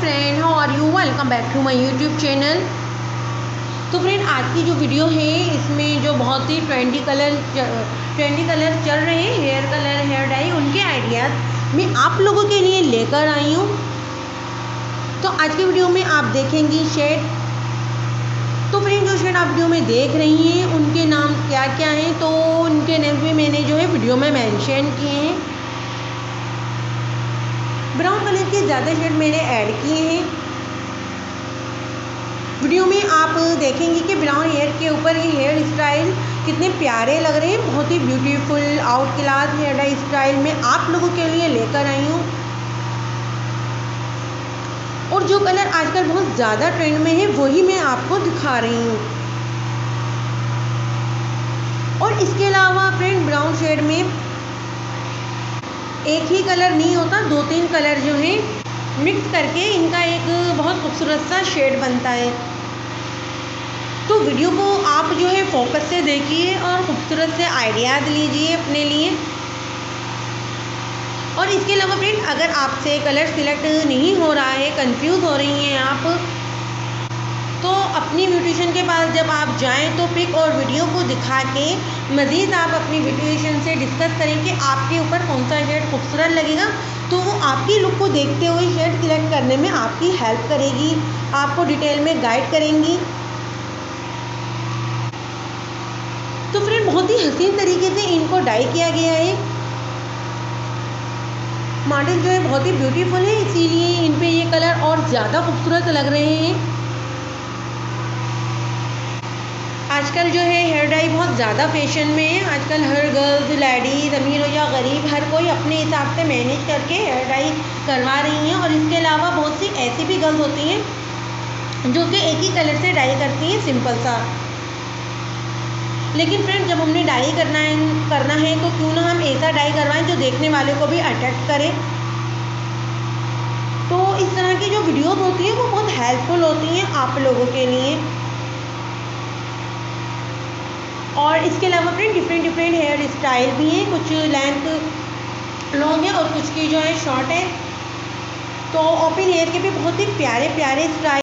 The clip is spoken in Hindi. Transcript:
Friend, how are you? Welcome back to my YouTube channel. तो फ्रेंड, आज की जो वीडियो है इसमें जो बहुत ही ट्रेंडी कलर चल रहे हैं, हेयर कलर, हेयर डाई, उनके आइडियाज़ मैं आप लोगों के लिए लेकर आई हूँ। तो आज की वीडियो में आप देखेंगी शेड। तो फ्रेंड, जो शेड आप वीडियो में देख रही हैं उनके नाम क्या क्या हैं, तो उनके नेम भी मैंने जो है वीडियो में मेंशन किए हैं। ब्राउन कलर के ज़्यादा शेड मैंने ऐड किए हैं। वीडियो में आप देखेंगे कि ब्राउन हेयर के ऊपर ये हेयर स्टाइल कितने प्यारे लग रहे हैं। बहुत ही beautiful outclass hair dye style में आप लोगों के लिए लेकर आई हूँ। और जो कलर आजकल बहुत ज़्यादा ट्रेंड में है वही मैं आपको दिखा रही हूँ। और इसके अलावा फ्रेंड, ब्राउन शेड में एक ही कलर नहीं होता, 2-3 कलर जो हैं मिक्स करके इनका एक बहुत खूबसूरत सा शेड बनता है। तो वीडियो को आप जो है फोकस से देखिए और खूबसूरत से आइडियाज़ लीजिए अपने लिए। और इसके अलावा फ्रेंड, अगर आपसे कलर सिलेक्ट नहीं हो रहा है, कंफ्यूज हो रही हैं आप, तो अपनी ब्यूटिशियन के पास जब आप जाएं तो पिक और वीडियो को दिखा के मज़ीद आप अपनी ब्यूटिशियन से डिस्कस करें कि आपके ऊपर कौन सा शेड खूबसूरत लगेगा। तो वो आपकी लुक को देखते हुए शेड सिलेक्ट करने में आपकी हेल्प करेगी, आपको डिटेल में गाइड करेंगी। तो फ्रेंड, बहुत ही हसीन तरीके से इनको डाई किया गया है। मॉडल जो है बहुत ही ब्यूटीफुल है, इसीलिए इन पे ये कलर और ज़्यादा खूबसूरत लग रहे हैं। आजकल जो है हेयर डाई बहुत ज़्यादा फैशन में है। आजकल हर गर्ल्स, लेडीज़, अमीर हो या गरीब, हर कोई अपने हिसाब से मैनेज करके हेयर डाई करवा रही हैं। और इसके अलावा बहुत सी ऐसी भी गर्ल्स होती हैं जो कि एक ही कलर से डाई करती हैं, सिंपल सा। लेकिन फ्रेंड, जब हमने डाई करना है तो क्यों ना हम ऐसा डाई करवाएं जो देखने वाले को भी अट्रैक्ट करे। तो इस तरह की जो वीडियोस होती हैं वो बहुत हेल्पफुल होती हैं आप लोगों के लिए। और इसके अलावा फ्रेंड, डिफरेंट हेयर स्टाइल भी हैं। कुछ लेंथ लॉन्ग है और कुछ की जो है शॉर्ट है। तो ओपन हेयर के भी बहुत ही प्यारे स्टाइल